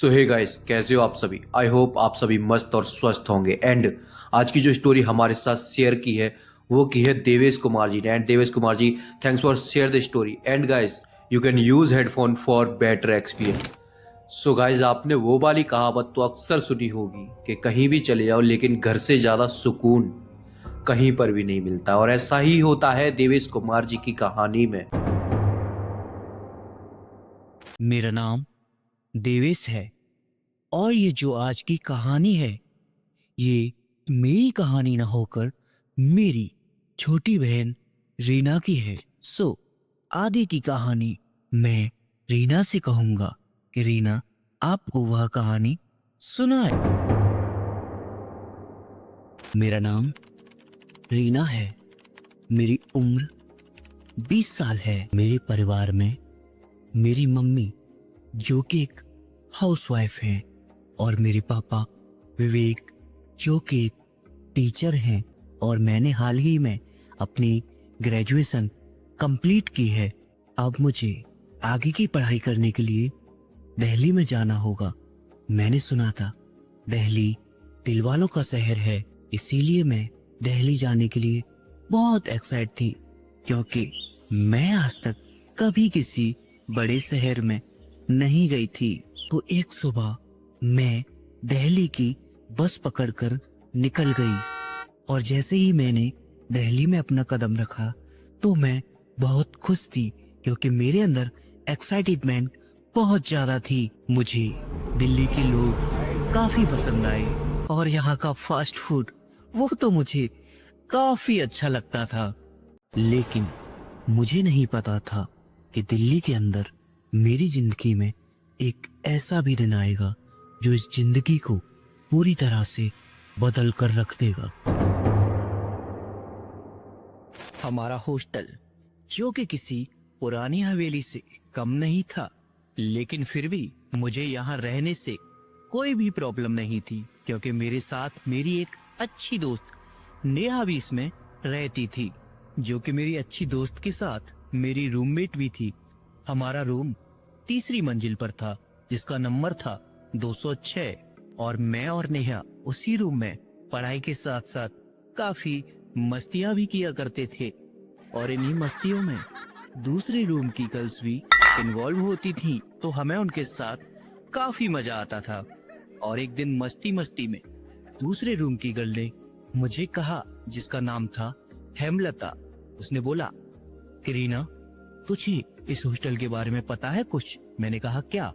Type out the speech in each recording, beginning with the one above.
सो hey guys, कैसे हो आप सभी। आई होप आप सभी मस्त और स्वस्थ होंगे। एंड आज की जो स्टोरी हमारे साथ शेयर की है वो की है देवेश कुमार जी ने। And Devesh Kumar ji, thanks for share the story. And guys, you can use headphone for better experience. So guys, आपने वो वाली कहावत तो अक्सर सुनी होगी कि कहीं भी चले जाओ लेकिन घर से ज्यादा सुकून कहीं पर भी नहीं मिलता। और ऐसा ही होता है देवेश कुमार जी की कहानी में। मेरा नाम देवेश है और ये जो आज की कहानी है ये मेरी कहानी ना होकर मेरी छोटी बहन रीना की है। सो आगे की कहानी मैं रीना से कहूंगा कि रीना आपको वह कहानी सुनाए। मेरा नाम रीना है। मेरी उम्र 20 साल है। मेरे परिवार में मेरी मम्मी जो कि एक हाउसवाइफ है और मेरे पापा विवेक जो कि एक टीचर हैं और मैंने हाल ही में अपनी ग्रेजुएशन कंप्लीट की है। अब मुझे आगे की पढ़ाई करने के लिए दिल्ली में जाना होगा। मैंने सुना था दिल्ली दिलवालों का शहर है, इसीलिए मैं दिल्ली जाने के लिए बहुत एक्साइट थी क्योंकि मैं आज तक कभी किसी बड़े शहर में नहीं गई थी। तो एक सुबह मैं दिल्ली की बस पकड़कर निकल गई और जैसे ही मैंने दिल्ली में अपना कदम रखा तो मैं बहुत खुश थी क्योंकि मेरे अंदर एक्साइटमेंट बहुत ज्यादा थी। मुझे दिल्ली के लोग काफी पसंद आए और यहाँ का फास्ट फूड वो तो मुझे काफी अच्छा लगता था। लेकिन मुझे नहीं पता था कि दिल्ली के अंदर मेरी जिंदगी में एक ऐसा भी दिन आएगा जो इस जिंदगी को पूरी तरह से बदल कर रख देगा। हमारा हॉस्टल जो कि किसी पुरानी हवेली से कम नहीं था, लेकिन फिर भी मुझे यहाँ रहने से कोई भी प्रॉब्लम नहीं थी क्योंकि मेरे साथ मेरी एक अच्छी दोस्त नेहा भी इसमें रहती थी जो कि मेरी अच्छी दोस्त के साथ मेरी रूममेट भी थी। हमारा रूम तीसरी मंजिल पर था जिसका नंबर था 206 और मैं और नेहा उसी रूम में पढ़ाई के साथ साथ काफी मस्तियां भी किया करते थे और इन्हीं मस्तियों में दूसरे रूम की गर्ल्स भी इन्वॉल्व होती थी तो हमें उनके साथ काफी मजा आता था। और एक दिन मस्ती मस्ती में दूसरे रूम की गर्ल ने मुझे कहा, जिसका नाम था हेमलता, उसने बोला कि रीना तुझे इस हॉस्टल के बारे में पता है कुछ? मैंने कहा क्या?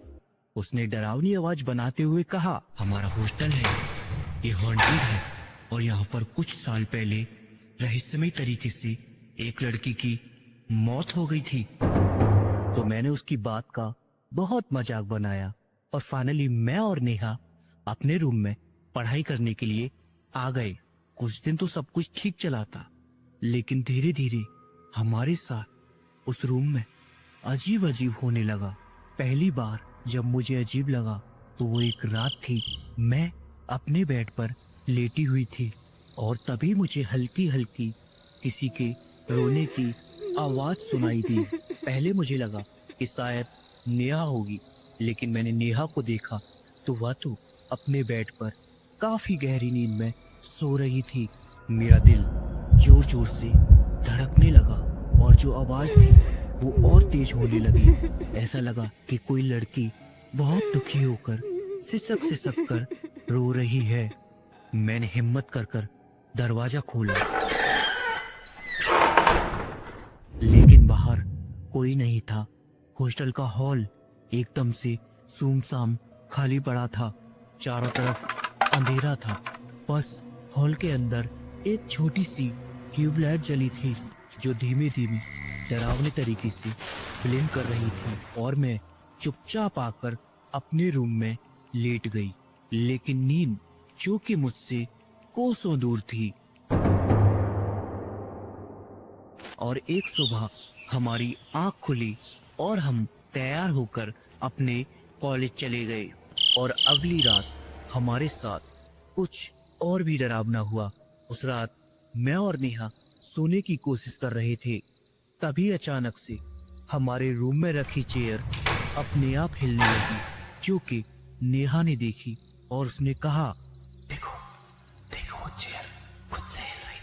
उसने डरावनी आवाज बनाते हुए कहा, हमारा हॉस्टल है, ये हॉन्टेड है और यहाँ पर कुछ साल पहले रहस्यमय तरीके से एक लड़की की मौत हो गई थी। तो मैंने उसकी बात का बहुत मजाक बनाया और फाइनली मैं और नेहा अपने रूम में पढ़ाई करने के लिए आ गए। कुछ दिन तो सब कुछ ठीक चला था, लेकिन धीरे धीरे हमारे साथ उस रूम में अजीब अजीब होने लगा। पहली बार जब मुझे अजीब लगा तो वो एक रात थी, मैं अपने बेड पर लेटी हुई थी और तभी मुझे हल्की हल्की किसी के रोने की आवाज सुनाई दी। पहले मुझे लगा कि शायद नेहा होगी, लेकिन मैंने नेहा को देखा तो वह तो अपने बेड पर काफी गहरी नींद में सो रही थी। मेरा दिल जोर जोर से धड़कने लगा और जो आवाज थी वो और तेज होने लगी। ऐसा लगा कि कोई लड़की बहुत दुखी होकर सिसक कर रो रही है। मैंने हिम्मत कर दरवाजा खोला, लेकिन बाहर कोई नहीं था। हॉस्टल का हॉल एकदम से सुमसाम खाली पड़ा था, चारों तरफ अंधेरा था। बस हॉल के अंदर एक छोटी सी ट्यूबलाइट जली थी जो धीमे धीमे डरावने तरीके से फ्लेम कर रही थी और मैं चुपचाप आकर अपने रूम में लेट गई। लेकिन नींद जो कि मुझसे कोसों दूर थी। और एक सुबह हमारी आंख खुली और हम तैयार होकर अपने कॉलेज चले गए और अगली रात हमारे साथ कुछ और भी डरावना हुआ। उस रात मैं और नेहा सोने की कोशिश कर रहे थे, तभी अचानक से हमारे रूम में रखी चेयर अपने आप हिलने लगी जो कि नेहा ने देखी और उसने कहा, देखो देखो वो चेयर खुद से हिल रही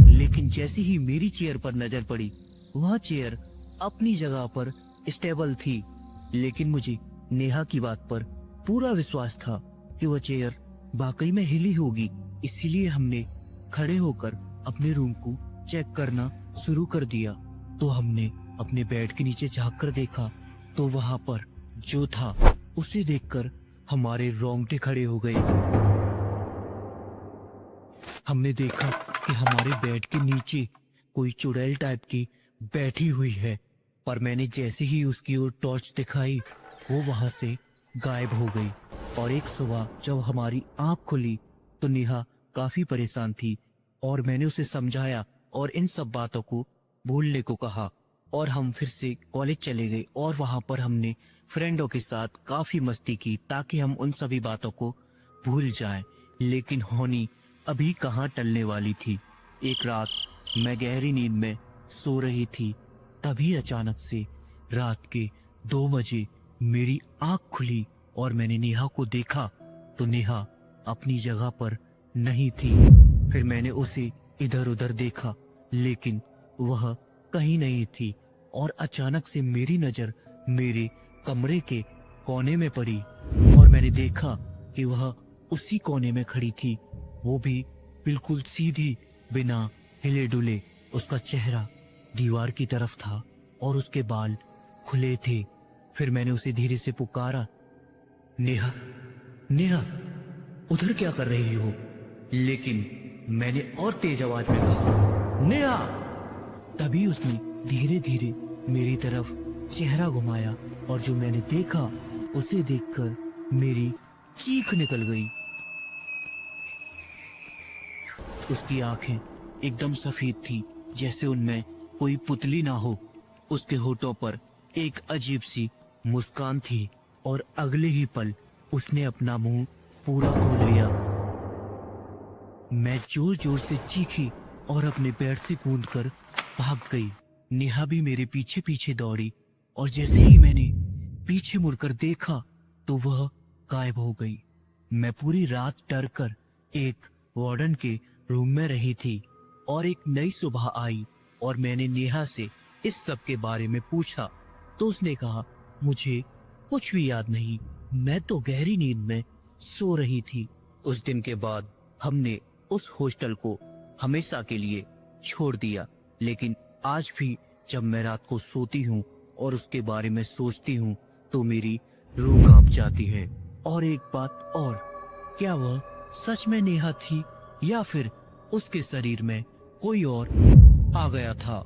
थी। लेकिन जैसे ही मेरी चेयर पर नजर पड़ी, वह चेयर अपनी जगह पर स्टेबल थी। लेकिन मुझे नेहा की बात पर पूरा विश्वास था कि वह चेयर वाकई में हिली होगी। इसीलिए हमने खड़े होकर अपने रूम को चेक करना शुरू कर दिया। तो हमने अपने बेड के नीचे झांक कर देखा तो वहां पर जो था उसे देखकर हमारे रोंगटे खड़े हो गए। हमने देखा कि हमारे बेड के नीचे कोई चुड़ैल टाइप की बैठी हुई है, पर मैंने जैसे ही उसकी ओर टॉर्च दिखाई वो वहां से गायब हो गई। और एक सुबह जब हमारी आंख खुली तो नेहा काफी परेशान थी और मैंने उसे समझाया और इन सब बातों को भूलने को कहा। और हम फिर से कॉलेज चले गए और वहां पर हमने फ्रेंडों के साथ काफी मस्ती की ताकि हम उन सभी बातों को भूल जाएं। लेकिन होनी अभी कहाँ टलने वाली थी। एक रात मैं गहरी नींद में सो रही थी, तभी अचानक से रात के 2 बजे मेरी आंख खुली और मैंने नेहा को देखा तो नेहा अपनी जगह पर नहीं थी। फिर मैंने उसे इधर उधर देखा लेकिन वह कहीं नहीं थी और अचानक से मेरी नजर मेरे कमरे के कोने में पड़ी और मैंने देखा कि वह उसी कोने में खड़ी थी, वो भी बिल्कुल सीधी, बिना हिले डुले। उसका चेहरा दीवार की तरफ था और उसके बाल खुले थे। फिर मैंने उसे धीरे से पुकारा, नेहा नेहा उधर क्या कर रही हो? लेकिन मैंने और तेज आवाज में कहा, नेहा। तभी उसने धीरे धीरे मेरी तरफ चेहरा घुमाया और जो मैंने देखा उसे देखकर मेरी चीख निकल गई। उसकी आंखें एकदम सफेद थी, जैसे उनमें कोई पुतली ना हो। उसके होठों पर एक अजीब सी मुस्कान थी और अगले ही पल उसने अपना मुंह पूरा खोल लिया। मैं जोर जोर से चीखी और अपने बेड से कूदकर भाग गई। नेहा भी मेरे पीछे पीछे दौड़ी और जैसे ही मैंने पीछे मुड़कर देखा तो वह गायब हो गई। मैं पूरी रात डर कर एक वार्डन के रूम में रही थी और एक नई सुबह आई और मैंने नेहा से इस सब के बारे में पूछा तो उसने कहा, मुझे कुछ भी याद नहीं, मैं तो गहरी नींद में सो रही थी। उस दिन के बाद हमने उस हॉस्टल को हमेशा के लिए छोड़ दिया। लेकिन आज भी जब मैं रात को सोती हूँ और उसके बारे में सोचती हूँ तो मेरी रूह कांप जाती है। और एक बात और, क्या वह सच में नेहा थी या फिर उसके शरीर में कोई और आ गया था?